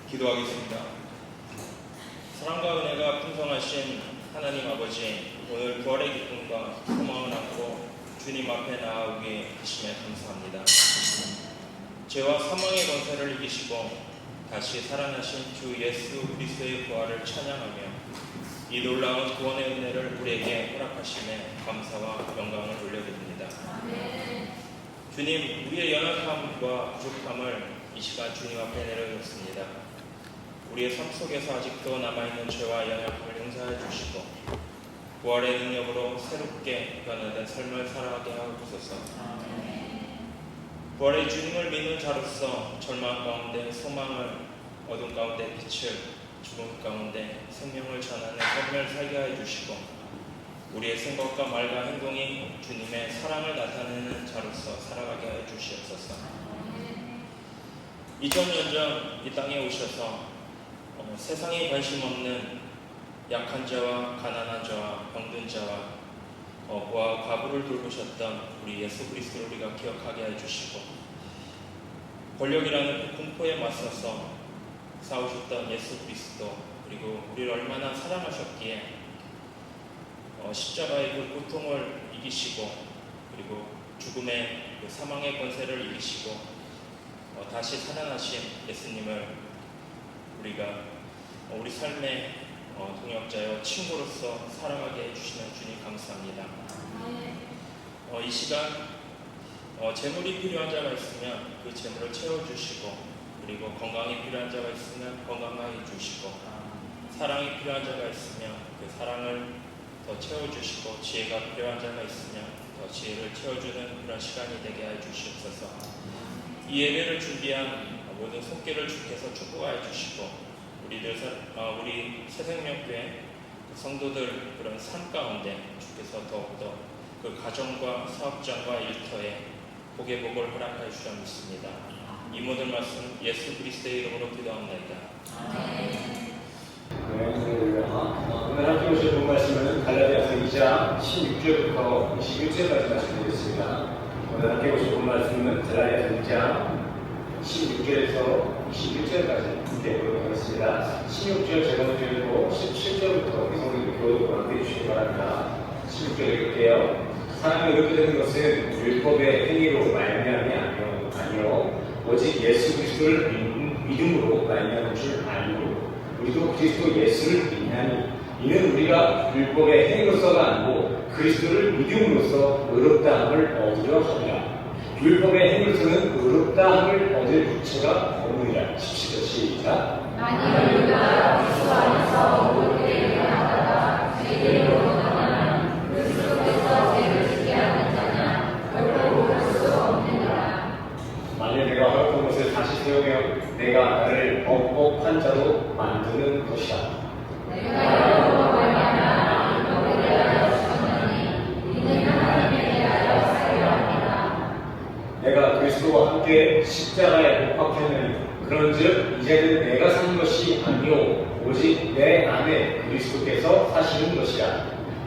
기도하겠습니다. 사랑과 은혜가 풍성하신 하나님 아버지, 오늘 부활의 기쁨과 소망을 안고 주님 앞에 나아오게 하심에 감사합니다. 죄와 사망의 권세를 이기시고 다시 살아나신 주 예수 그리스도의 부활을 찬양하며 이 놀라운 구원의 은혜를 우리에게 허락하심에 감사와 영광을 올려드립니다. 주님, 우리의 연약함과 부족함을 이 시간 주님 앞에 내려놓습니다. 우리의 삶 속에서 아직도 남아있는 죄와 연약함을 용서해 주시고 부활의 능력으로 새롭게 변화된 삶을 살아가게 하옵소서. 부활의 주님을 믿는 자로서 절망 가운데 소망을, 어둠 가운데 빛을, 죽음 가운데 생명을 전하는 삶을 살게 해 주시고 우리의 생각과 말과 행동이 주님의 사랑을 나타내는 자로서 살아가게 해 주시옵소서. 2000년 전 이 땅에 오셔서 세상에 관심 없는 약한 자와 가난한 자와 병든 자와 고아와 과부를 돌보셨던 우리 예수 그리스도를 우리가 기억하게 해주시고 권력이라는 그 공포에 맞서서 싸우셨던 예수 그리스도, 그리고 우리를 얼마나 사랑하셨기에 십자가의 그 고통을 이기시고 그리고 죽음의 그 사망의 권세를 이기시고 다시 살아나신 예수님을 우리가 우리 삶의 동역자여 친구로서 살아가게 해주시는 주님 감사합니다. 이 시간 재물이 필요한 자가 있으면 그 재물을 채워주시고 그리고 건강이 필요한 자가 있으면 건강하게 해주시고 사랑이 필요한 자가 있으면 그 사랑을 더 채워주시고 지혜가 필요한 자가 있으면 더 지혜를 채워주는 그런 시간이 되게 해주시옵소서. 이 예배를 준비한 모든 손길을 주께서 축복하여 주시고 우리 새생명교회 성도들 그런 삶 가운데 주께서 더욱더 그 가정과 사업장과 일터에 복의 복을 허락하여 주시라 믿습니다. 이 모든 말씀 예수 그리스도의 이름으로 기도합니다. 오늘 함께 보실 본 말씀은 갈라디아서 2장 16절부터 21절까지 말씀드리겠습니다. 오늘 함께 보실 본 말씀은 갈라디아서 2장 16절에서 21절까지 함께 보도록 하겠습니다. 16절 제가 먼저 읽고 17절부터 우리 성도들 교독을 함께 해주시기 바랍니다. 16절 읽을게요. 사람이 의롭게 되는 것은 율법의 행위로 말미암이 아니요 오직 예수 그리스도를 믿음으로 말미암은 줄 알고 우리도 그리스도 예수를 믿나니 이는 우리가 율법의 행위로서가 아니고 그리스도를 믿음으로써 의롭다함을 얻으려 함이라. 율법의 행위로서는 의롭다함을 얻을 부처가 없느니라. 17절 시작. 만일 우리가 그리스도 안에서 의롭게 되었다가 죄대로 나가나 그리스도께서 죄를 지게 하는 자냐 결코 그럴 수 없느니라. 만일 내가 헐벗은 것을 다시 세우면 내가 나를 뻑뻑한 자로 만드는 것이다. 내가 여호와 말미암아 율법에 대하여 죽었나니 이는 하나님에 대하여 살려 합니다. 내가 그리스도와 함께 십자가에 못 박혔느니 그런즉 이제는 내가 사는 것이 아니요 오직 내 안에 그리스도께서 사시는 것이라.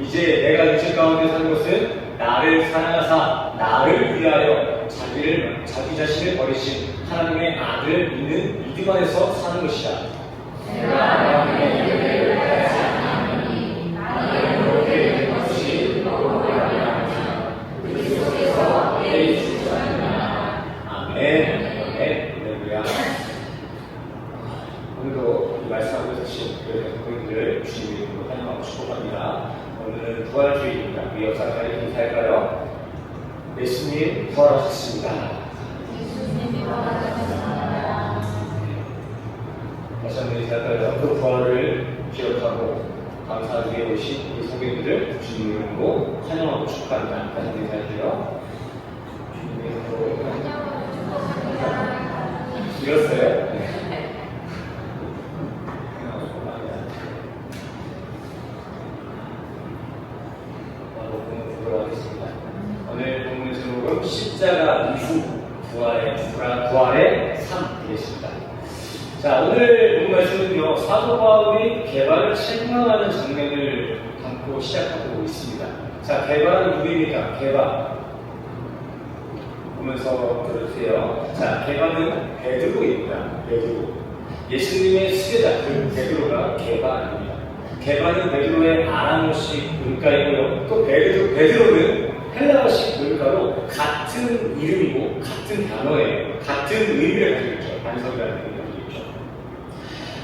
이제 내가 육체 가운데 사는 것은 나를 사랑하사 나를 위하여 자기 자신을 버리신 하나님의 아들을 믿는 믿음 안에서 사는 것이다. 내가 너희의 죄를 하지 않나니 나의 의롭게 된 것이 율법으로 말미암아 그리스도께서 내 주셨느니라. 아멘. 할렐루야. 오늘도 이 말씀하고 계신 여러분들 주님의 이름으로 환영하고 축복합니다. 오늘은 부활주일입니다. 우리 역사까지 인사할까요? 예수님 부활하셨습니다. 다시 한번 인사할까요? 그 부활을 기억하고 감사 위에 오신 이 성도님들 주님의 이름으로 환영하고 축복합니다. 다시 한번 인사할게요. 주님의 이름으로 읽었어요? 오늘 본문 제목은 십자가 이후 부활의 삶 되겠습니다. 자, 오늘 본문 말씀은요, 사도 바울이 개발을 책망하는 장면을 담고 시작하고 있습니다. 자, 개발은 누구입니까? 개발. 보면서 들으세요. 자, 개발은 베드로입니다. 베드로. 예수님의 수제자 그 베드로가 게바입니다. 게바는 베드로의 아람어식 문가이고요. 또 베드로는 헬라어식 문가로 같은 이름이고 같은 단어예요. 같은 의미를 가지고 있죠. 반석이라는 의미를 가지고 있죠.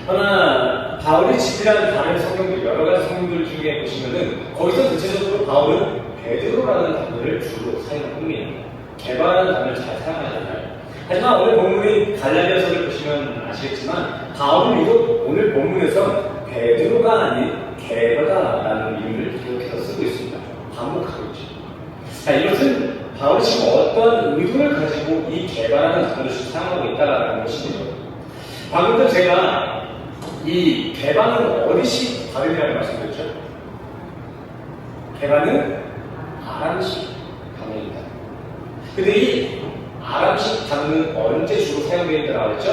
그러나 바울이 집필한 다른 성경들, 여러 가지 성경들 중에 보시면은 거기서 대체적으로 바울은 베드로라는 단어를 주로 사용합니다. 게바라는 단어를 잘 사용하잖아요. 하지만 오늘 본문인 갈라디아서를 보시면 아시겠지만 바울은 유독 오늘 본문에서 베드로가 아닌 게바다라는 이름을 기록해서 쓰고 있습니다. 반복하고 있죠. 자, 이것은 바울이 지금 어떤 의도를 가지고 이 게바라는 단어를 사용하고 있다는 것이죠. 방금 전 제가 이 게바는 어디식 발음이라고 말씀드렸죠? 게바는 아람식 단어입니다. 근데 이 아람식 단어는 언제 주로 사용되어 있다고 했죠?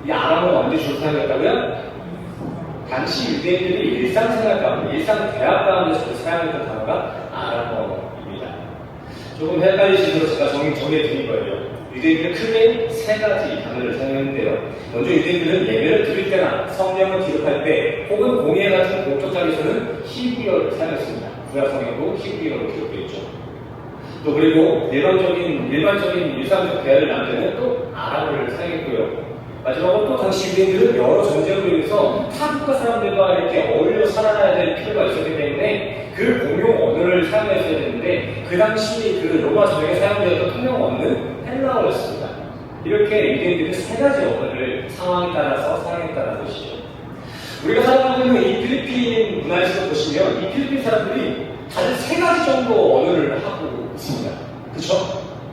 이 아람어는 언제 주로 사용했다고요? 당시 유대인들이 일상생활 가운데, 일상 대화 가운데 주로 사용했던 단어가 아람어입니다. 조금 헷갈리시도록 제가 정리해 드릴 거예요. 유대인들은 크게 세 가지 단어를 사용했는데요. 먼저 유대인들은 예배를 드릴 때나 성경을 기록할 때 혹은 공예 같은 공적 자리에서는 히브리어를 사용했습니다. 구약 성경도 히브리어로 기록되어 있죠. 또 그리고 일반적인 일상적 대화를 나눌 때는 또 아람어를 사용했고요. 마지막으로 또 당시 유대인들은 여러 전쟁으로 인해서 타국가 사람들과 이렇게 어울려 살아가야 될 필요가 있었기 때문에 그 공용 언어를 사용했어야 되는데 그 당시 그 로마 전쟁에 사용되었던 통용 언어는 헬라어였습니다. 이렇게 유대인들은 세 가지 언어를 상황에 따라서 사용했다는 것이죠. 우리가 살아가고 있는 이 필리핀 문화에서 보시면 이 필리핀 사람들이 다들 세 가지 정도 언어를 하고 있습니다. 그렇죠?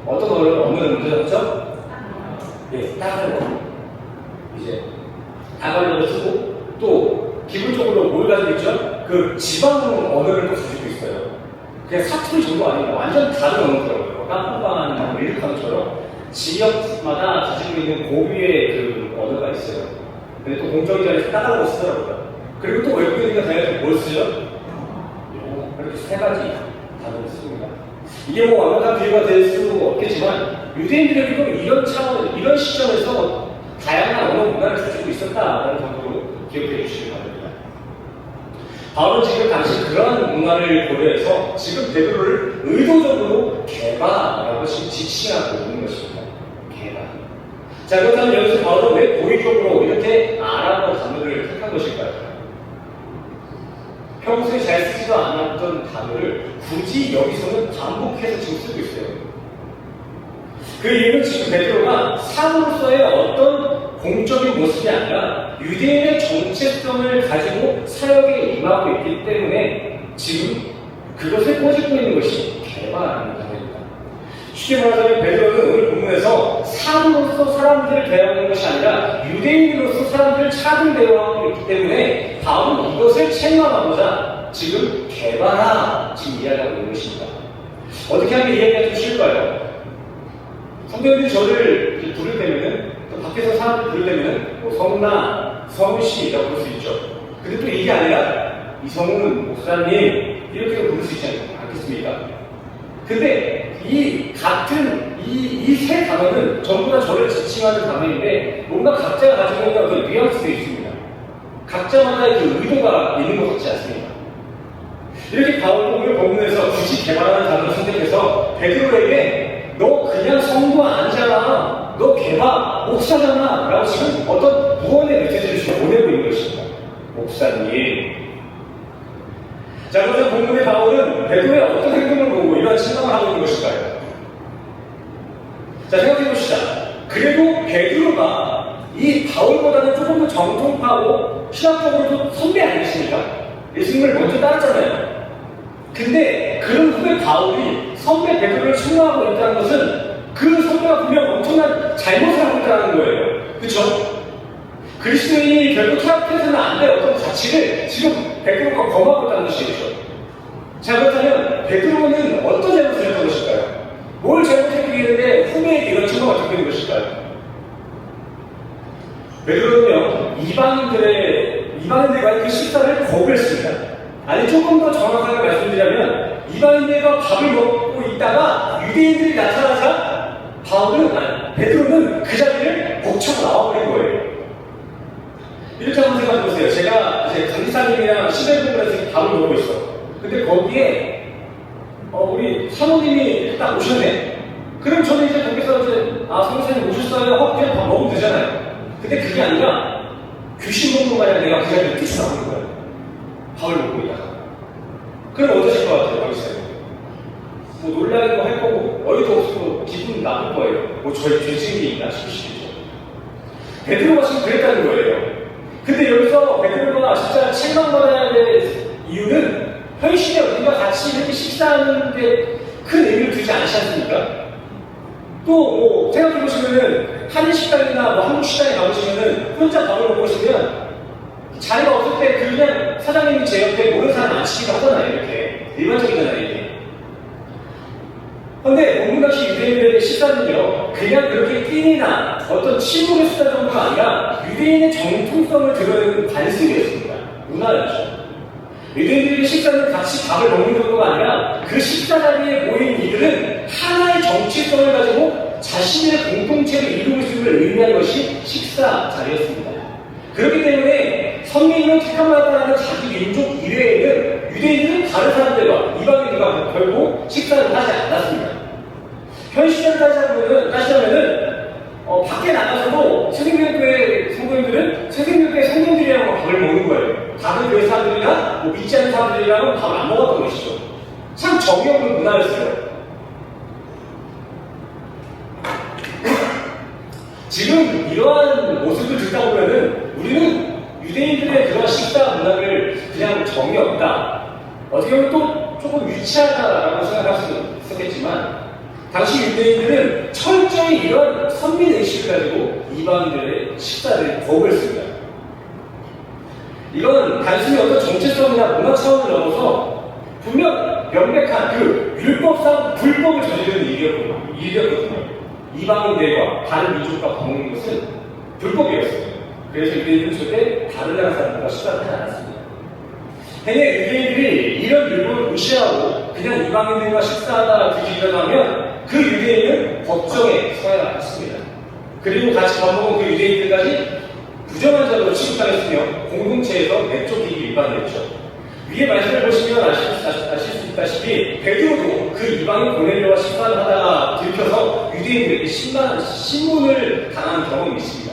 어떤 언어를 먼저 하죠? 예, 따갈로. 이제 따갈로를 쓰고 또 기본적으로 뭘 가지고 있죠? 그 지방 언어를 또 가지고 있어요. 그냥 사투리 정도 아니고 완전 다른 언어더라고요. 깜빡한 일카노처럼 지역마다 가지고 있는 고유의 그 언어가 있어요. 근데 또 공적인 자리에서 따갈로 쓰더라고요. 그리고 또 외국인과 다녀서 뭘 쓰죠? 이렇게 세 가지 단어를 씁니다. 이게 뭐 완벽한 비유가 될 수 없겠지만 유대인들에게도 이런 차원, 이런 시점에서 다양한 언어 문화를 가지고 있었다라는 정도로 기억해 주시기 바랍니다. 바울은 지금 당시 그러한 문화를 고려해서 지금 베드로를 의도적으로 게바라고 지금 지칭하고 있는 것입니다. 게바. 자, 그렇다면 여기서 바울은 왜 고의적으로 이렇게 아람어 단어를 택한 것일까요? 평소에 잘 쓰지도 않았던 단어를 굳이 여기서는 반복해서 지금 쓰고 있어요. 그 이유는 지금 베드로가 사도로서의 어떤 공적인 모습이 아니라 유대인의 정체성을 가지고 사역에 임하고 있기 때문에 지금 그것을 꼬집고 있는 것이 게바라는 단어입니다. 쉽게 말하자면 베드로는 오늘 본문에서 사도로서 사람들을 대하는 것이 아니라 유대인으로서 사람들을 차분 대하고 있기 때문에 바울은 이것을 책망하고자 지금 게바라 지금 이야기하고 있는 것입니다. 어떻게 하면 이해가 좀 쉬울까요? 성도님들이 저를 부를 때면은 또 밖에서 사람들 부를 때면은 뭐 성나, 성씨라고 부를 수 있죠. 근데 또 이게 아니라 이성훈 목사님 이렇게 부를 수 있지 않겠습니까? 근데 이 같은 이 세 단어는 전부 다 저를 지칭하는 단어인데 뭔가 각자가 가지고 있는 어떤 뉘앙스가 있습니다. 각자마다의 그 의도가 있는 것 같지 않습니까? 이렇게 바울도 오늘 본문에서 굳이 게바라는 단어를 선택해서 베드로에게 너 그냥 성도 아니잖아, 너 게바 목사잖아 라고 지금 어떤 무언의 메시지를 지금 보내고 있는 것입니다. 목사님. 자, 그래서 본문의 바울은 베드로의 어떤 행동을 보고 이러한 책망을 하고 있는 것일까요? 자, 생각해 봅시다. 그래도 베드로가 이 바울보다는 조금 더 정통파고 신학적으로도 선배 아니겠습니까? 예수님을 먼저 따랐잖아요. 근데 그런 후배 바울이 선배 베드로를 책망하고 있다는 것은 그 선배가 분명 엄청난 잘못을 하고 있다는 거예요. 그렇죠? 그리스도인이 결국 타락해서는 안 될 어떤 가치를 지금 베드로가 범하고 있다는 것이죠. 자, 그렇다면 베드로는 어떤 잘못을 했던 것일까요? 뭘 잘못했기에 후배에게 이런 책망을 듣고 있는 것일까요? 베드로는요, 이방인들과의 그 식사를 거부했습니다. 아니, 조금 더 정확하게 말씀드리자면 이방인들과 밥을 먹고 있다가 유대인들이 나타나자 베드로는 그 자리를 벅차고 나와버린 거예요. 이제 강지사님이랑 시대공부에서 밥을 먹고 있어. 근데 거기에 우리 사모님이 딱 오셨네. 그럼 저는 이제 거기서 이제 성사님 오셨어요? 그냥 밥 먹으면 되잖아요. 근데 그게 아니라 귀신 먹는 마냥 내가 그 자리에 뛰쳐나오는 거예요. 밥을 먹고 있다가. 그럼 어떠실 것 같아요, 강지사님? 뭐 놀라기도 할 거고 어이도 없고 기분 나쁠 거예요. 뭐 저희 죄 지은 게 있나 싶으시겠죠. 베드로가 지금 그랬다는 거예요. 근데 여기서 베드로가 진짜 책망받아야 될 이유는 현실에 우리가 같이 이렇게 식사하는 데 큰 의미를 두지 않지 않습니까? 또 뭐 생각해보시면은 한인식당이나 뭐 한국식당에 가보시면은 혼자 밥을 먹고 오시면 자리가 없을 때 그냥 사장님이 제 옆에 모르는 사람 앉히기도 하잖아요. 이렇게 일반적이잖아요. 이게. 근데 본문같이 유대인들의 식사는요, 그냥 그렇게 끼니나 어떤 침묵의 수다 정도가 아니라 유대인의 정통성을 드러내는 관습이었습니다. 문화였죠. 유대인들의 식사는 같이 밥을 먹는 정도가 아니라 그 식사 자리에 모인 이들은 하나의 정체성을 가지고 자신의 공동체를 이루고 있음을 의미하는 것이 식사 자리였습니다. 그렇기 때문에 선민으로 택함받았다는 자기 민족 이외에는 유대인들은 다른 사람들과 이방인들과 결국 식사를 하지 않았습니다. 현실을 따지자면은 밖에 나가서도 새생명교회 성도님들은 새생명교회 성도님들이랑 밥을 먹는 거예요. 다른 교회 사람들이나 뭐 믿지 않는 사람들이랑은 밥을 안 먹었던 것이죠. 참 정의없는 문화였어요. 지금 이러한 모습을 듣다 보면은 우리는 유대인들의 그런 식사 문화를 그냥 정의없다, 어떻게 보면 또 조금 유치하다라고 생각할 수도 있었겠지만, 당시 유대인들은 철저히 이런 선민의식을 가지고 이방인들의 식사를 거부했습니다. 이건 단순히 어떤 정체성이나 문화 차원을 넘어서 분명 명백한 그 율법상 불법을 저지르는 일이었거든요. 이방인들과 다른 민족과 밥 먹는 것은 불법이었어요. 그래서 유대인들은 절대 다른 나라 사람들과 식사를 하지 않았습니다. 만약에 유대인들이 이런 율법을 무시하고 그냥 이방인들과 식사하다 뒤지려고 하면 그 유대인은 법정에 서야 했습니다. 그리고 같이 밥 먹은 그 유대인들까지 부정한 자로 취급당했으며 공동체에서 내쫓기기 일반이었죠. 위에 말씀을 보시면 아실 수 있다시피 베드로도 그 이방인 고넬료와 식사를 하다가 들켜서 유대인들에게 신문을 당한 경험이 있습니다.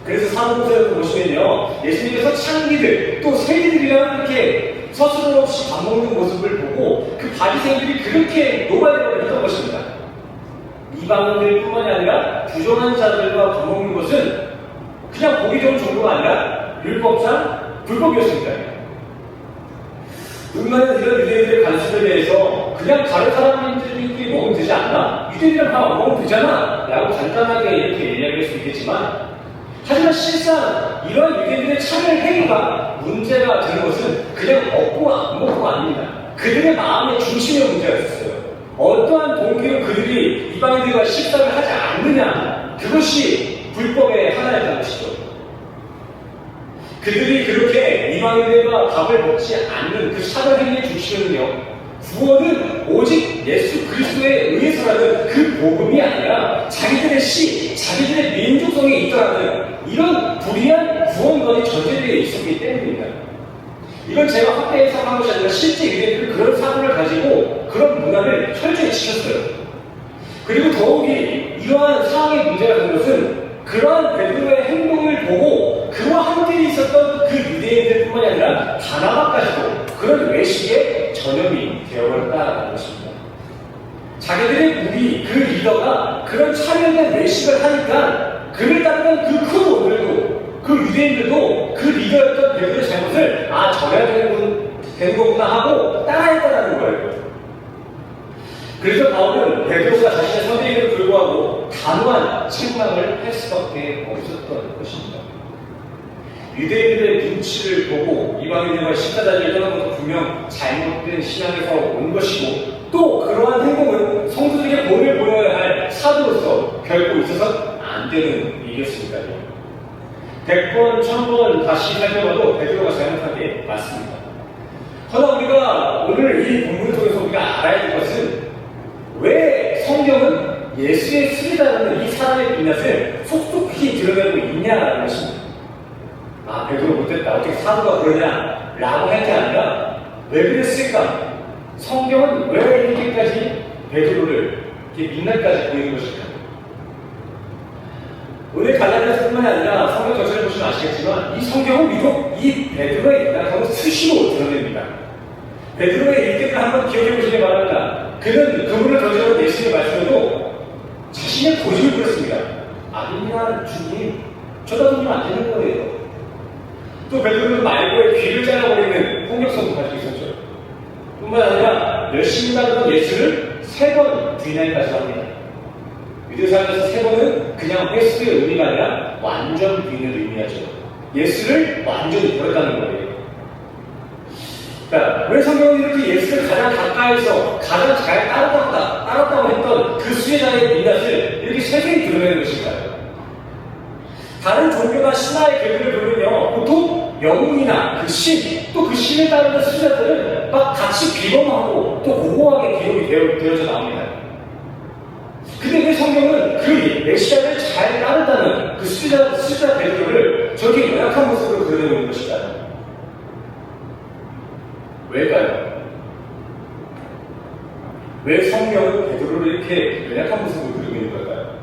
그래서 사도행전을 보시면요, 예수님께서 창기들 또 세리들이랑 이렇게 서슴 없이 밥 먹는 모습을 보고 그 바리새인들이 그렇게 노발대발을 했던 것입니다. 이방인들뿐만이 아니라 부정한 자들과 밥 먹는 것은 그냥 보기 좋은 정도가 아니라 율법상 불법이었습니다. 누군가는 이런 유대인들의 관습에 대해서 그냥 다른 사람들끼리 먹으면 되지 않나? 유대인이랑 밥 안 먹으면 되잖아 라고 간단하게 이렇게 이야기할 수 있겠지만, 하지만 실상 이런 유대인들의 차별 행위가 문제가 되는 것은 그냥 먹고 안 먹고가 아닙니다. 그들의 마음의 중심의 문제였어요. 어떠한 동기로 그들이 이방인들과 식사를 하지 않느냐, 그것이 불법의 하나였다는 것이죠. 그들이 그렇게 이방인들과 밥을 먹지 않는 그 차별 행위의 중심은요, 구원은 오직 예수 그리스도에 의해서라는 그 복음이 아니라 자기들의 자기들의 민족성에 있더라는 이런 불의한 구원론이 전제되어 있었기 때문입니다. 이건 제가 확대해서 한 것이 아니라 실제 유대인들은 그런 사고를 가지고 그런 문화를 철저히 지켰어요. 그리고 더욱이 이러한 상황의 문제가 된 것은 그러한 베드로의 행동을 보고 그와 함께 있었던 그 유대인들뿐만이 아니라 바나바까지도 그런 외식의 전염이 되어버렸다는 것입니다. 자기들의 무리, 그 리더가 그런 차별된 외식을 하니까 그를 따르는 그 큰 오늘도, 그 유대인들도 그 리더였던 베드로의 잘못을 저래야 되는 거구나 하고 따라했다는 거예요. 그래서 바울은 베드로가 자신의 선대임에도 불구하고 단호한 책망을 할 수밖에 없었던 것입니다. 유대인들의 눈치를 보고 이방인들과 식사자리에 떠난 것도 분명 잘못된 신앙에서 온 것이고, 또 그러한 행동은 성도들에게 본을 보여야 할 사도로서 결코 있어서 안 되는 일이었으니까요. 100번, 1000번 다시 살펴봐도 베드로가 잘못한 게 맞습니다. 그러나 우리가 오늘 이 본문을 통해서 우리가 알아야 될 것은, 왜 성경은 예수의 스리다라는 이 사람의 빛날을 속속히 드러내고 있냐라는 것입니다. 아, 베드로 못됐다. 어떻게 사도가 그러냐? 라고 할 게 아니라 왜 그랬을까? 성경은 왜 이렇게까지 베드로를 이렇게 민낯까지 보이는 것일까? 오늘 갈라디아서뿐만 아니라 성경 전체를 보시면 아시겠지만 이 성경은 비록 이 베드로의 연약함을 수시로 드러냅니다. 베드로의 일격을 한번 기억해 보시기 바랍니다. 그는 그분을 저지른 예수님의 말씀에도 자신의 고집을 부렸습니다. 아니면 주님, 쳐다보면 안 되는 거예요. 또 베드로는 말고의 귀를 잘라버리는 폭력성도 가지고 있었죠. 뿐만 아니라 열심히 따르던 예수를 3번 부인하기까지 합니다. 유대사에서 3번은 그냥 횟수의 의미가 아니라 완전 부인을 의미하죠. 예수를 완전히 버렸다는 거예요. 그러니까 왜 성경은 이렇게 예수를 가장 가까이서 가장 잘 따랐다고 했던 그 수혜자의 민낯을 이렇게 세세히 드러내는 것일까요? 다른 종교나 신화의 계급을 보면요, 보통 영웅이나 그 신, 또 그 신을 따르는 수혜자들은 막 같이 비범하고 또 고고하게 기록이 되어져 나옵니다. 근데 왜 성경은 그 메시아를 잘 따른다는 그 수혜자 베드로를 저렇게 연약한 모습으로 그려내는 것일까요? 왜일까요? 왜 성경은 베드로를 이렇게 연약한 모습으로 그리고 있는 걸까요?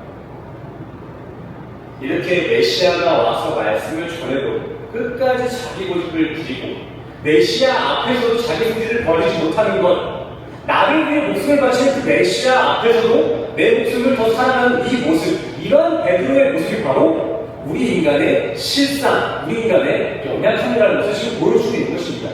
이렇게 메시아가 와서 말씀을 전해도 끝까지 자기 고집을 부리고 메시아 앞에서도 자기 성질을 버리지 못하는 것, 나를 위해 목숨을 바치는 그 메시아 앞에서도 내 목숨을 더 사랑하는 이 모습, 이런 베드로의 모습이 바로 우리 인간의 실상, 우리 인간의 연약함이라는 것을 지금 보여주고 있는 것입니다.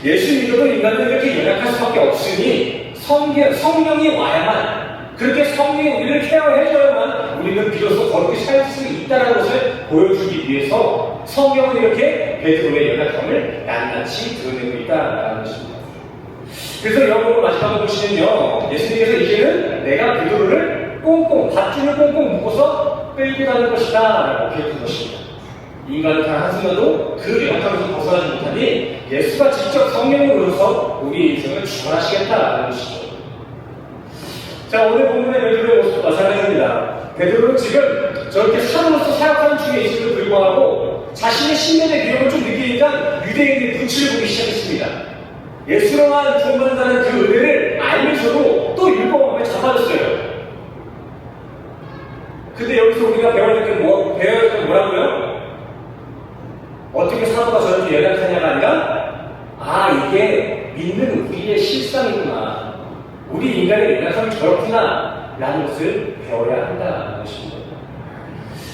예수 믿어도 인간은 이렇게 연약할 수밖에 없으니 성령이 와야만, 그렇게 성령이 우리를 케어해줘야만 우리는 비로소 거룩히 살 수 있다는 것을 보여주기 위해서 성경은 이렇게 베드로의 연약함을 낱낱이 드러내고 있다는 것입니다. 그래서 여러분 마지막으로 보시면요, 예수님께서 이제는 내가 베드로를 밧줄을 꽁꽁 묶어서 끌고 가는 것이다 라고 기억한 것입니다. 인간은 단 한순간도 그 연약함에서 벗어나지 못하니 예수가 직접 성령으로서 우리의 인생을 주관하시겠다는 것이죠. 자, 오늘 본문의 베드로의 모습도 마찬가지입니다. 베드로는 지금 저렇게 사도로서 사역하는 중에 있음에도 불구하고 자신의 신념의 위력을 좀 느끼니까 유대인의 눈치를 보기 시작했습니다. 예수로만 구원받는다는 그 은혜를 알면서도 또 율법에 잡아줬어요. 근데 여기서 우리가 배워야 될 게 뭐라고요? 어떻게 사도가 저렇게 연약하냐가 아니라, 아, 이게 믿는 우리의 실상이구나, 우리 인간의 연약함이 저렇구나 라는 것을 배워야 한다는 것입니다.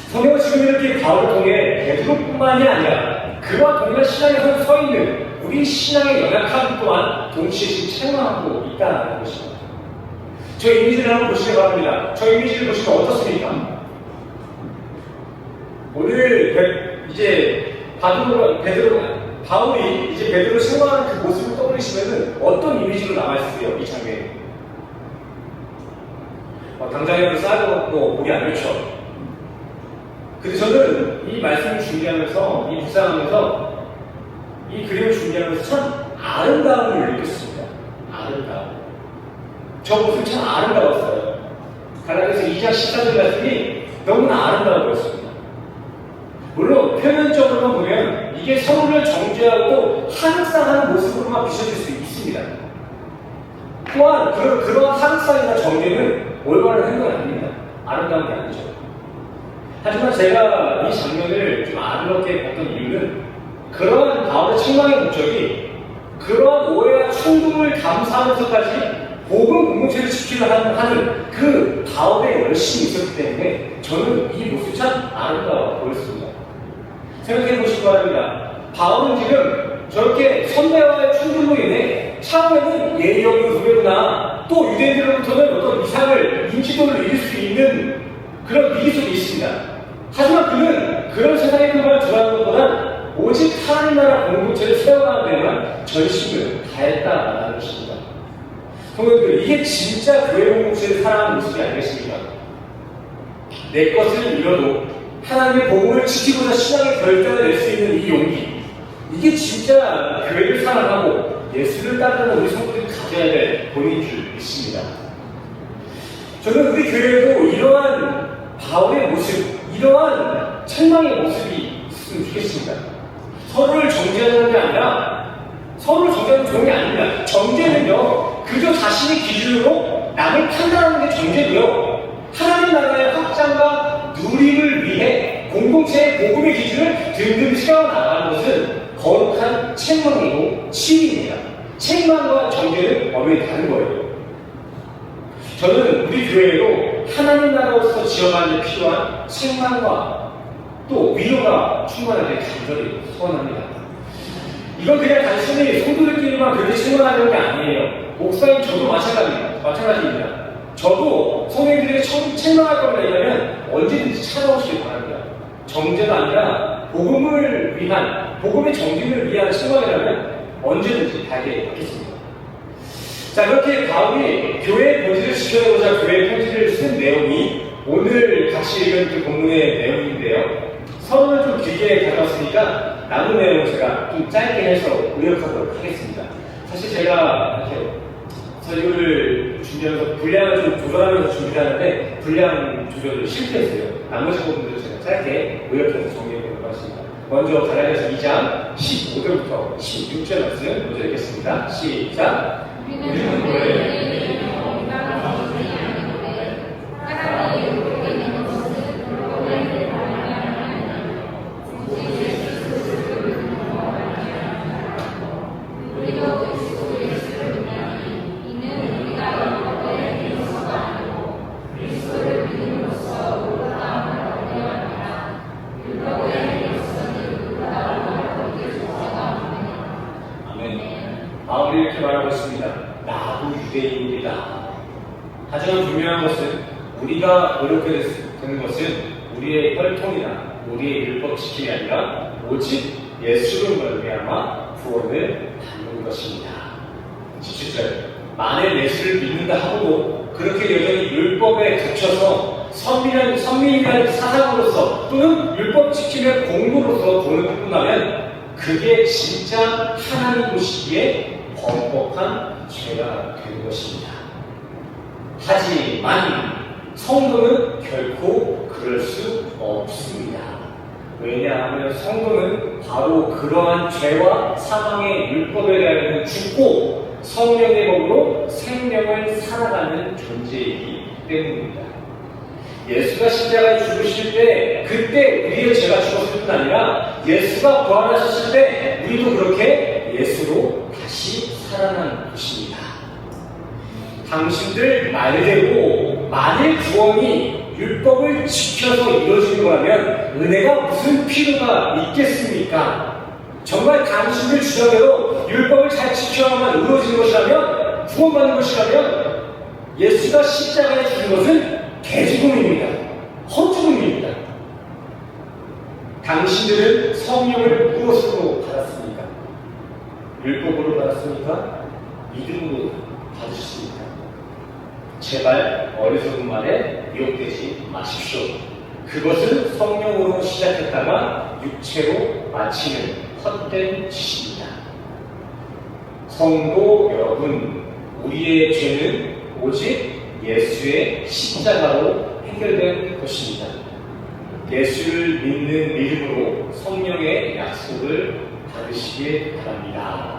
성경은 지금 이렇게 바울을 통해 베드로뿐만이 아니라 그와 동일한 신앙에서 서 있는 우리 신앙의 연약함 또한 동시에 지금 체험하고 있다는 것입니다. 저 이미지를 한번 보시기 바랍니다. 저 이미지를 보시면 어떻습니까? 오늘 이제 바울이 이제 베드로를 생각하는 그 모습을 떠올리시면은 어떤 이미지로 남아있으세요? 이 장면에. 당장에 쌓여놓고 보기 안 좋죠. 근데 저는 이 말씀을 준비하면서, 이 묵상하면서, 이 그림을 준비하면서 참 아름다움을 느꼈습니다. 아름다움. 저 모습이 참 아름다웠어요. 갈라디아서 2장 14절 말씀이 너무나 아름다워 보였습니다. 물론 표면적으로만 보면 이게 서로를 정죄하고 하극상하는 모습으로만 비춰질 수 있습니다. 또한 그러한 하극상이나 정죄는 올바른 행동이 아닙니다. 아름다운 게 아니죠. 하지만 제가 이 장면을 좀 아름답게 봤던 이유는 그러한 바울의 책망의 목적이 그러한 오해와 충동을 감수하면서까지 복음 공동체를 지키려 하는 그 바울의 열심이 있었기 때문에 저는 이 모습이 참 아름다워 보였습니다. 생각해 보시기 바랍니다. 바울은 지금 저렇게 선배와의 충돌로 인해 차후에는 예의 없는 후배구나, 또 유대인들로부터는 어떤 이상을, 인지도를 잃을 수 있는 그런 위기 속에 있습니다. 하지만 그는 그런 세상의 평화를 두라는 것보다 오직 하나님 나라 공동체를 세워가는 데만 전심을 다했다라는 것입니다. 성도들, 이게 진짜 교회 공동체를 사랑하는 모습이 아니겠습니까? 내 것을 잃어도 하나님의 복음을 지키고자 신앙의 결단을 낼 수 있는 이 용기, 이게 진짜 교회를 사랑하고 예수를 따르는 우리 성도들이 가져야 될 본인 줄 믿습니다. 저는 우리 교회에도 이러한 바울의 모습, 이러한 책망의 모습이 했으면 좋겠습니다. 서로를 정죄하는 게 아니라 서로를 정죄하는 종이 아닙니다. 정죄는요, 그저 자신의 기준으로 남을 판단하는 게 정죄고요. 하나님 나라의 확장과 누림을 위해 공동체의 복음의 기준을 든든히 세워나가는 것은 거룩한 책망이고 치유입니다. 책망과 정죄는 엄연히 다른 거예요. 저는 우리 교회에도 하나님 나라로서 지어가는 데 필요한 책망과 또 위로가 충만하게 간절히 소원합니다. 이건 그냥 단순히 성도들끼리만 그렇게 책망하는 게 아니에요. 목사님 저도 마찬가지입니다. 저도 성도님들에게 책망할 겁니다. 이러면 언제든지 찾아오시길 바랍니다. 정죄가 아니라 복음을 위한, 복음의 정진을 위한 책망이라면 언제든지 달게 받겠습니다. 자, 이렇게 바울이 교회의 본질을 지켜내고자 교회의 편지를 쓴 내용이 오늘 같이 읽은 그 본문의 내용인데요. 서론을 좀 길게 가져왔으니까 남은 내용을 제가 좀 짧게 해서 요약하도록 하겠습니다. 사실 제가 이렇게 설교를 준비하면서 분량을 좀 조절하면서 준비하는데 분량 조절을 실패했어요. 나머지 부분들을 제가 짧게 요약해서 정리해보도록 하겠습니다. 먼저 갈라디아서 2장 15절부터 16절 말씀 먼저 읽겠습니다. 시작. 우리는 교회에 건강한 것이 아니되 사람이 의롭게 되는 것은 교회를 말미암아 오직 예수 그리스도를 믿음으로 말미암아 우리도 그리스도 예수를 믿나니 이는 우리가 율법에 믿어서가 아니고 그리스도를 믿음으로써 의롭다함을 얻게 함이라. 율법에 믿어서는 의롭다함을 얻을 수가 없느니라. 아멘. 바울이 이렇게 말하고 있습니다. 나도 유대인이다. 하지만 분명한 것은 우리가 노력하게 되는 것은 우리의 혈통이나 우리의 율법 지킴이 아니라 오직 예수를 말미암아 구원을 받는 것입니다. 17절. 만일 예수를 믿는다 하고도 그렇게 여전히 율법에 갇혀서 선민이라는 사상으로서 또는 율법 지킴의 공부로서 구원을 끝나면 그게 진짜 하나님 보시기에 범법한 죄가 되는 것입니다. 하지만 성도는 결코 그럴 수 없습니다. 왜냐하면 성도는 바로 그러한 죄와 사망의 율법에 대하여 죽고 성령의 법으로 생명을 살아가는 존재이기 때문입니다. 예수가 십자가에 죽으실 때 그때 우리의 죄가 죽었을 뿐 아니라 예수가 부활하셨을 때 우리도 그렇게 예수로 다시 살아난 것입니다. 당신들 말대로 만일 구원이 율법을 지켜서 이루어지는 거라면 은혜가 무슨 필요가 있겠습니까? 정말 당신들 주장대로 율법을 잘 지켜야만 이루어지는 것이라면 구원받는 것이라면 예수가 십자가에 죽은 것은 개죽음입니다. 헛죽음입니다. 당신들은 성령을 무엇으로 받았습니까? 율법으로 받았습니까? 믿음으로 받으셨습니까? 제발 어리석은 말에 미혹되지 마십시오. 그것은 성령으로 시작했다가 육체로 마치는 헛된 짓입니다. 성도 여러분, 우리의 죄는 오직 예수의 십자가로 해결된 것입니다. 예수를 믿는 믿음으로 성령의 약속을 받으시길 바랍니다.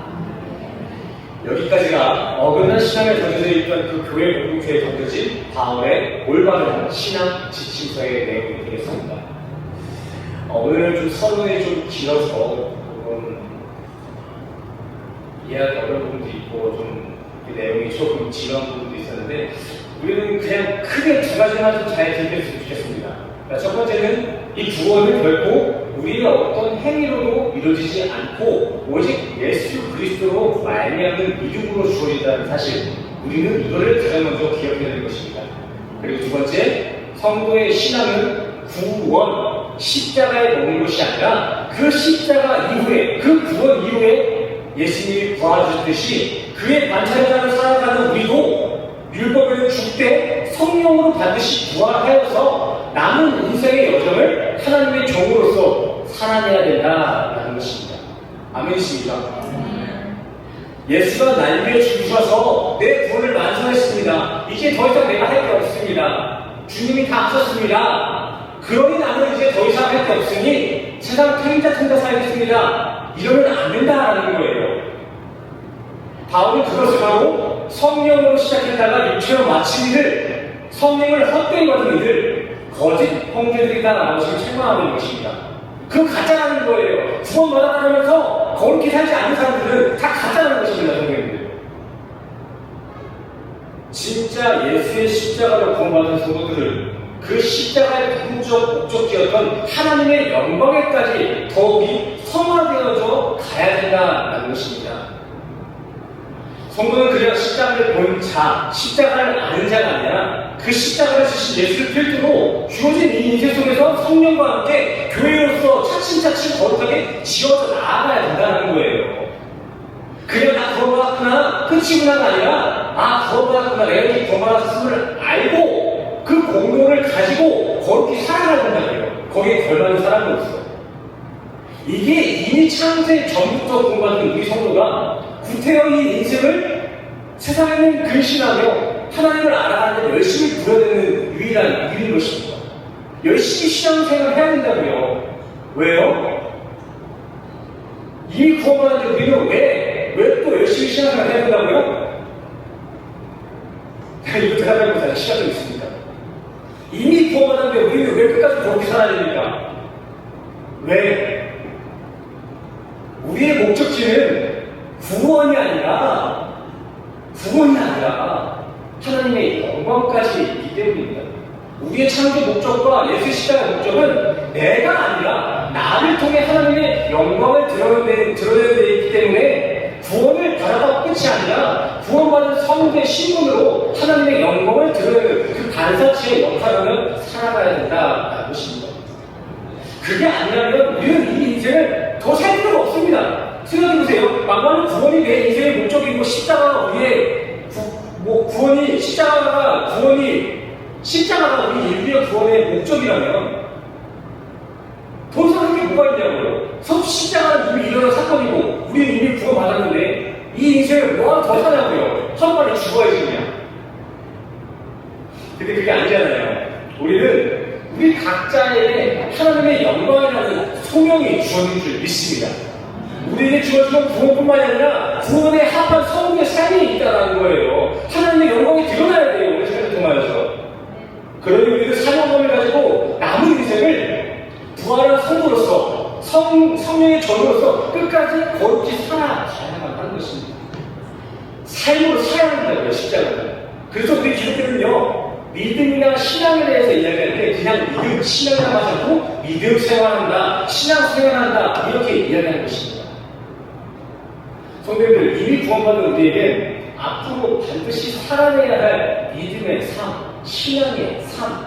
여기까지가 어긋난 신앙에 던져져 있던 그 교회 공동체에 던져진 바울의 올바른 신앙 지침서의 내용이 되겠습니다. 오늘은 좀 서론이 좀 길어서 조금 이해하기 어려운 부분도 있고 좀 내용이 조금 지루한 부분도 있었는데 우리는 그냥 크게 두 가지만 좀 잘 기억했으면 좋겠습니다. 첫 번째는 이 구원은 결코 우리의 어떤 행위로도 이루어지지 않고 오직 예수 그리스도로 말미암은 믿음으로 주어진다는 사실, 우리는 이거를 가장 먼저 기억해야 되는 것입니다. 그리고 두 번째, 성도의 신앙은 구원, 십자가에 머무는 것이 아니라 그 십자가 이후에, 그 구원 이후에 예수님이 부활하셨듯이 그의 반차례자로 살아가는 우리도 율법에는 죽되 성령으로 반드시 부활하여서 남은 인생의 여정을 하나님의 종으로서 살아내야 된다라는 것입니다. 아멘이십니까? 예수가 날 위해 죽으셔서 내 구원을 완성했습니다. 이제 더 이상 내가 할 게 없습니다. 주님이 다 하셨습니다. 그러니 나는 이제 더 이상 할 게 없으니 세상 팽자탱자 살겠습니다. 이러면 안 된다라는 거예요. 바울은 그것을 바로 성령으로 시작했다가 육체로 마친 이들, 성령을 헛되이 받은 이들, 거짓 형제들이다라는 것을 책망하는 것입니다. 그거 가짜라는 거예요. 구원받았다면서 거룩히 살지 않는 사람들은 다 가짜라는 것입니다, 성령님들. 진짜 예수의 십자가로 구원받은 성도들은 그 십자가의 궁극적 목적지였던 하나님의 영광에까지 더욱이 성화되어져 가야 된다는 것입니다. 성도는 그냥 십자가를 본 자, 십자가를 아는 자가 아니라 그 십자가를 지신 예수를 필두로 주어진 이 인생 속에서 성령과 함께 교회로서 차츰차츰 거룩하게 지어져 나아가야 된다는 거예요. 그냥 나 구원받았구나, 끝이구나가 아니라 구원받았구나, 내가 이렇게 구원받았음을 알고 그 공로를 가지고 거룩히 살아가야 된다고요. 거기에 걸맞는 사람이 없어. 이게 이미 창세 전부터 구원받은 우리 성도가 구태여 이 인생을 세상에는 근신하며 하나님을 알아가는 데 열심히 부여되는 유일한 것입니다. 열심히 신앙생활을 해야 된다고요. 왜요? 이미 구원받았는데 우리는 왜 또 열심히 신앙생활을 해야 된다고요? 이거 대답해 보세요. 시간 좀 있습니다. 이미 구원받았는데 우리는 왜 끝까지 그렇게 살아야 됩니까? 왜? 우리의 목적지는 구원이 아니라 하나님의 영광까지 있기 때문입니다. 우리의 창조 목적과 예수 십자가의 목적은 내가 아니라 나를 통해 하나님의 영광을 드러내는 데 있기 때문에 구원을 받았다고 끝이 아니라 구원받은 성도의 신분으로 하나님의 영광을 드러내는 그 반사체의 역할을 살아가야 된다는 것입니다. 그게 아니라면 우리는 이 인생을 더 살 필요가 없습니다. 생각해보세요. 막말로 구원이 내 인생의 목적이고 십자가가 우리의 구원이 십자가가 우리 인류의 구원의 목적이라면 더 이상 게 뭐가 있냐고요. 십자가는 이미 일어난 사건이고 우리는 이미 구원받았는데 이 인생을 뭐하러 더 사냐고요. 하루만에 죽어야지 그냥. 근데 그게 아니잖아요. 우리 각자의 하나님의 영광이라는 소명이 주어진 줄 믿습니다. 우리에게 주어진 구원뿐만이 아니라 구원에 합한 성도의 삶이 있다는 거예요. 하나님의 영광이 드러나야 돼요. 우리 삶을 통하여서. 그러니 우리는 사명감을 가지고 남은 인생을 부활한 성도로서 성령의 전으로서 끝까지 거룩히 살아가야만 하는 것입니다. 삶으로 살아야 한다고요. 십자가는. 그래서 우리 기독교는요. 믿음이나 신앙에 대해서 이야기할 때 그냥 믿음, 신앙이라고 하지 않고 믿음 생활한다, 신앙 생활한다 이렇게 이야기하는 것입니다. 성도님들, 이미 구원받은 우리에게 앞으로 반드시 살아내야 할 믿음의 삶, 신앙의 삶,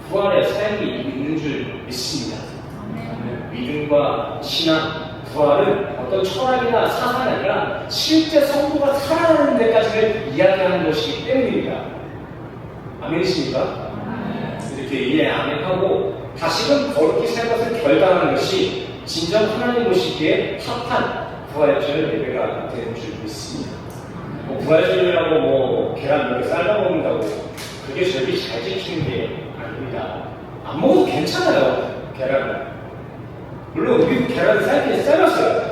부활의 삶이 있는 줄 믿습니다. 믿음과 신앙, 부활은 어떤 철학이나 사상이 아니라 실제 성도가 살아가는 데까지를 이야기하는 것이기 때문입니다. 아멘이십니까? 이렇게 아멘하고 다시금 거룩히 살 것을 결단하는 것이 진정 하나님 보시기에 합한 부활절 예배가 되는 줄 믿습니다. 부활절이라고 계란 몇 개 삶아 먹는다고 그게 절대 잘 지키는 게 아닙니다. 안 먹어도 괜찮아요, 계란은. 물론 우리도 계란을 삶았어요.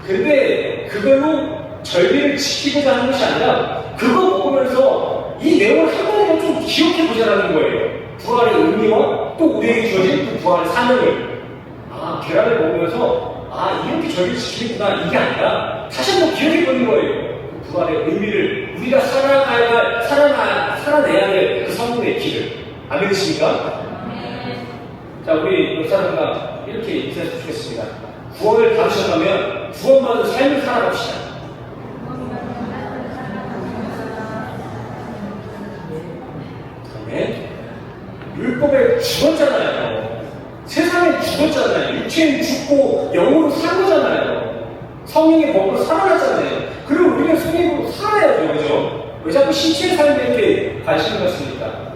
근데 그걸로 절기를 지키고자 하는 것이 아니라 그거 먹으면서 이 내용을 한 번이라도 좀 기억해보자라는 거예요. 부활의 의미와 또 우리에게 주어진 그 부활의 사명을. 계란을 먹으면서 이렇게 절기를 지키겠구나 이게 아니라 다시 한번 기억해보는 거예요. 그 부활의 의미를 우리가 살아내야 될 그 성도의 길을. 아멘이십니까? 자, 우리 목사님과 이렇게 인사했으면 좋겠습니다. 구원을 받으셨다면 구원받은 삶을 살아갑시다. 아멘. 율법에 죽었잖아요. 세상에 죽었잖아요. 육체는 죽고 영으로 산 거잖아요. 성령의 법으로 살아났잖아요. 그리고 우리는 성령으로 살아야죠. 그죠? 왜 자꾸 신체의 삶에 이렇게 관심을 갖습니까?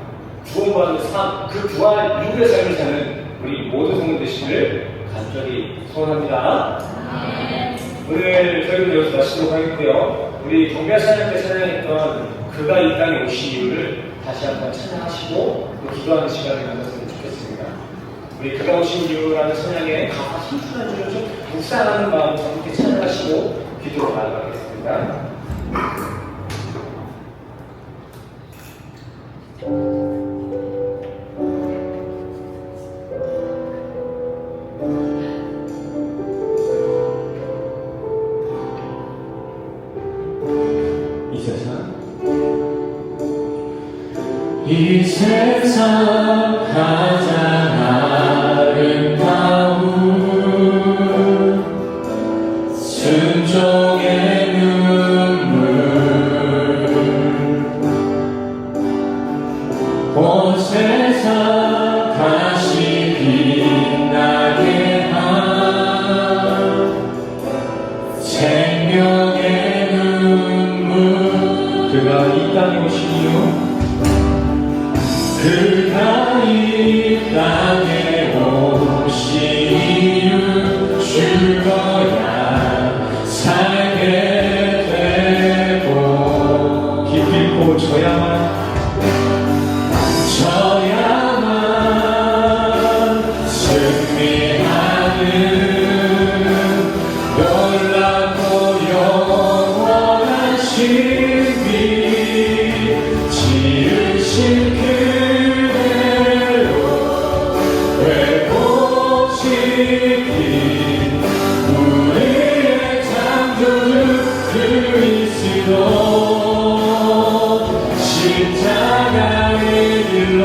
구원받은 삶, 그 부활 이후의 삶을 사는 우리 모든 성도 되시기를 간절히 소원합니다. 오늘 저희는 여기서 마치도록 하겠고요. 우리 경배하시는 때 찬양했던 그가 이 땅에 오신 이유를 다시 한번 찬양하시고 또 기도하는 시간을 가졌으면 좋겠습니다. 우리 그가 오신 이유라는 찬양의 가사 청춘한 주를 좀 묵상하는 마음으로 함께 찬양하시고 기도로 나아가겠습니다. 이 세상 가장 아름다운 순종의 눈물 온 세상 다시 빛나게 한 생명의 눈물 그가 이 땅에 오신 이유 그가 이 땅에 오신 이유 죽어야 살게 되고 기필코 저야만 승리하는 놀랍고 영원한 신비 지으신 그대로 회복시킨 우리의 창조주 그리스도 십자가의 길로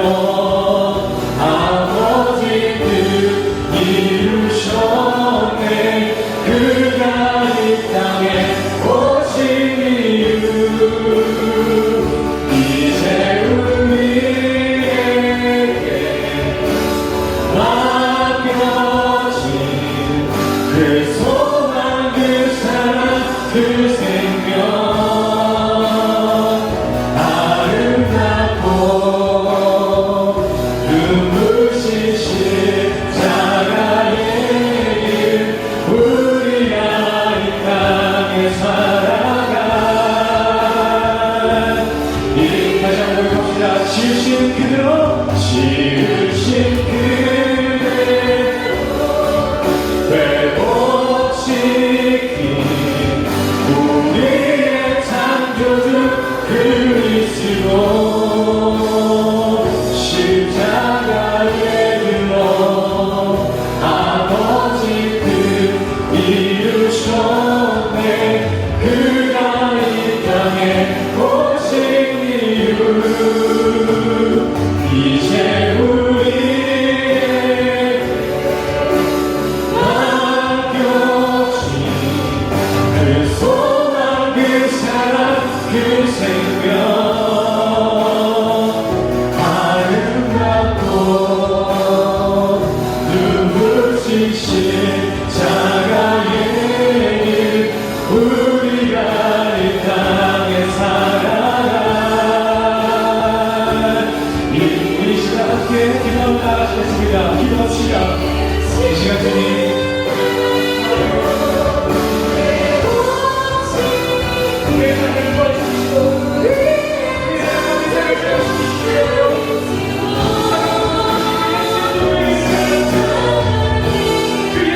아버지 뜻 이루셨네 그가 이 땅에 오신 이유 이제 우리에게 맡겨진 그 소망 그 사랑 그 생명 아름답고 눈부신 십자가의 길 우리가 이 땅에 살아가 이 다시 한번 고백합시다. 지으신 그대로 회복시킨 우리의 창조주 그리스도 십자가의 길로 아버지 뜻 이루셨네 그가 이 땅에 오신 이유 이제 우리에게 맡겨진 그 소망 그 사랑 그 생명 아름답고 눈부신 십자가의 길 우리가 이 땅에 살아가 이 시간 함께 기도하며 나가시겠습니다. 기도합시다. 이 시간 주님 우리의 삶을 도와주시고 우리의 삶을 살려주시고 그의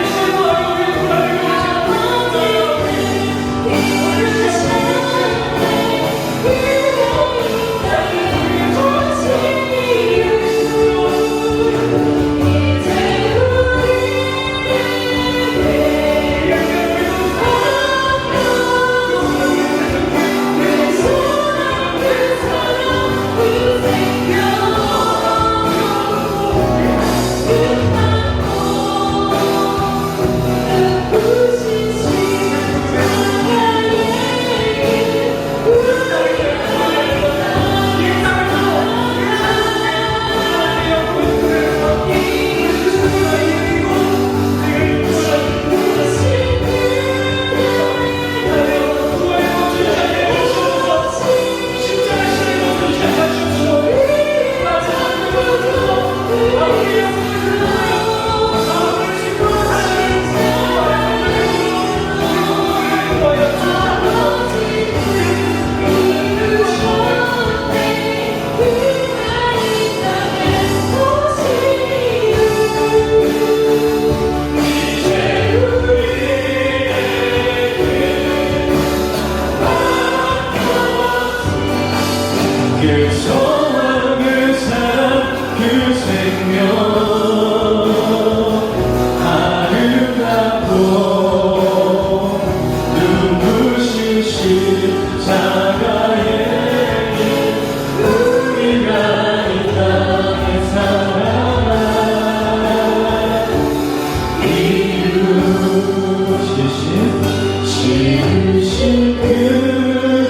지으신 그대로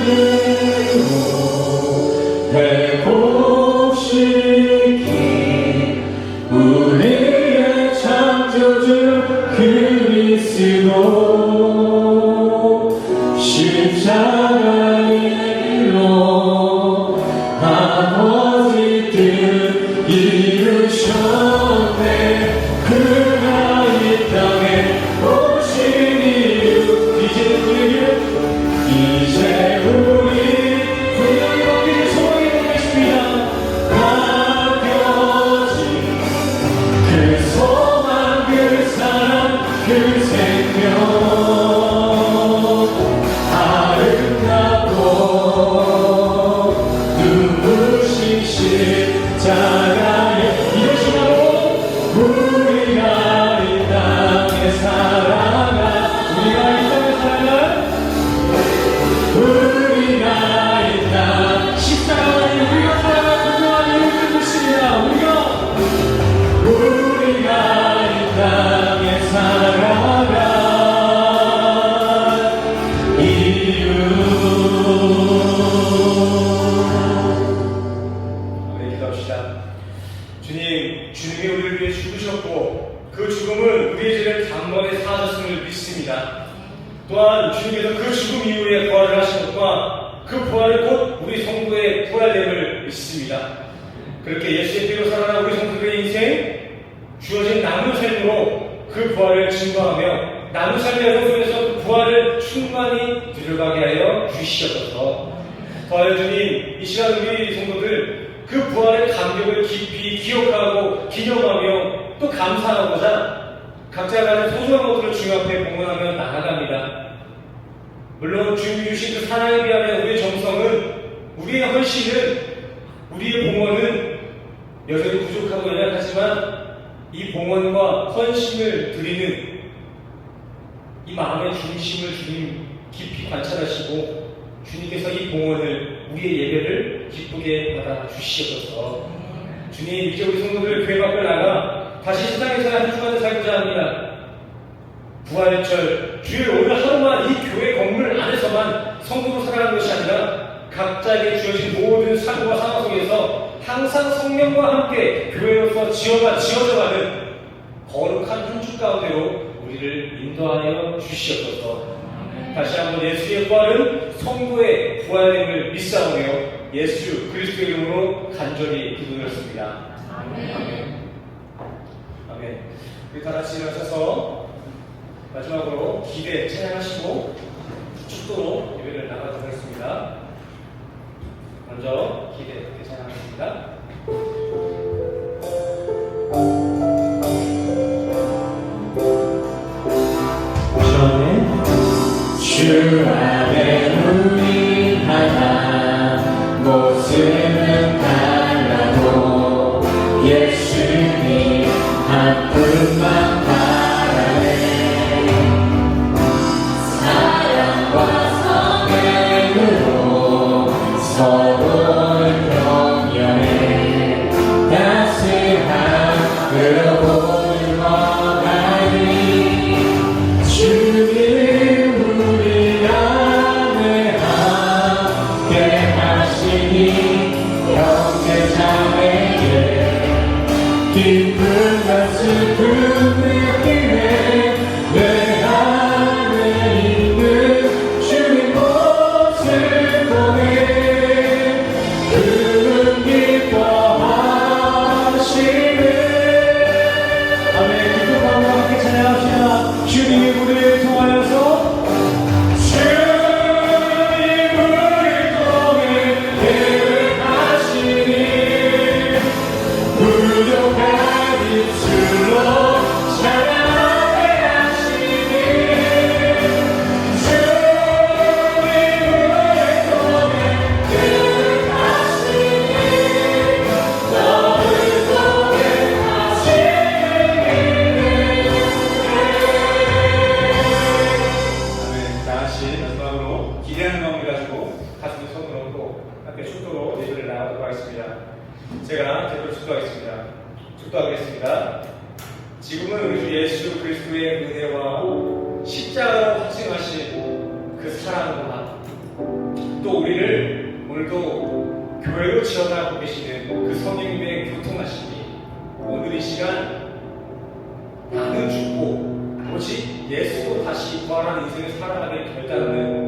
회복시킨 우리의 창조주 그리스도 십자가의 일로 아버지 뜻 이루셨네. 그가 이 땅에 오신 이유 이제 우리 분명히 먹기를 소망해 보겠습니다. 가벼워진 그 소망 그 사랑 그 생명 아름답고 눈부신 십자가에 이것이 바로 우리가 이 땅에 살아가 우리가 이 땅 십자가에 우리가 살아가 그동안 이루어진 것입니다. 우리가 이 땅에 살아가 이유 우리 기도합시다. 주님, 주님이 우리를 위해 죽으셨고 그 죽음은 우리의 죄를 단번에 사하셨음을 믿습니다. 또한 주님께서 그 죽음 이후에 부활을 하신 것과 그 부활은 곧 우리 성도의 부활됨을 믿습니다. 그렇게 예수의 피로 살아난 우리 성도들의 인생 주어진 남은 삶으로 그 부활을 증거하며 남은 삶의 여정 속에서 그 부활을 충만히 들어가게 하여 주시옵소서. 더하여 주님, 이 시간 우리 성도들 그 부활의 감격을 깊이 기억하고 기념하며 또 감사하고자 각자 가진 소중한 것들을 주님 앞에 봉헌하며 나아갑니다. 물론 주님이 주신 그 사랑에 비하면 우리의 정성은, 우리의 헌신은, 우리의 봉헌은 여전히 부족하고 연약하지만 이 봉헌과 헌신을 드리는 이 마음의 중심을 주님 깊이 관찰하시고 주님께서 이 봉헌을, 우리의 예배를 기쁘게 받아 주시옵소서. 주님, 이제 우리 성도들 교회 밖을 나가 다시 세상에서 한 주간을 살고자 합니다. 부활절 주일 오늘 하루만 이 교회 건물 안에서만 성도로 살아가는 것이 아니라 각자에게 주어진 모든 사고와 상황 속에서 항상 성령과 함께 교회로서 지어져가는 거룩한 한 주 가운데로 우리를 인도하여 주시옵소서. 다시 한번 예수의 부활은 성도의 부활됨을 믿사오며 예수 그리스도의 이름으로 간절히 기도드렸습니다. 아멘. 아멘. 우리 다 같이 일어서서 마지막으로 기대 찬양하시고 축도로 예배를 나가도록 하겠습니다. 먼저 기대 찬양하겠습니다. 주 안에 우리 하나 모습은 달라도 예수님 한 분만 바라네. 사랑과 성행으로 서로를 격려해 따스한 그러고는 원하니 주님 기쁨과 슬픔을 기회 내 안에 있는 주의 모습 보내 그는 기뻐하시네. 아멘. 기쁨과 함께 찬양합시다. 주님이 우리를 통하여서 제가 제대로 축도하겠습니다. 축도하겠습니다. 지금은 우리 주 예수 그리스도의 은혜와 십자가로 확증하신 그 사랑과 또 우리를 오늘도 교회로 지어나가고 계시는 그 성령님의 교통하심이 오늘 이 시간 나는 죽고 오직 예수로 다시 부활한 인생을 살아가게 결단하는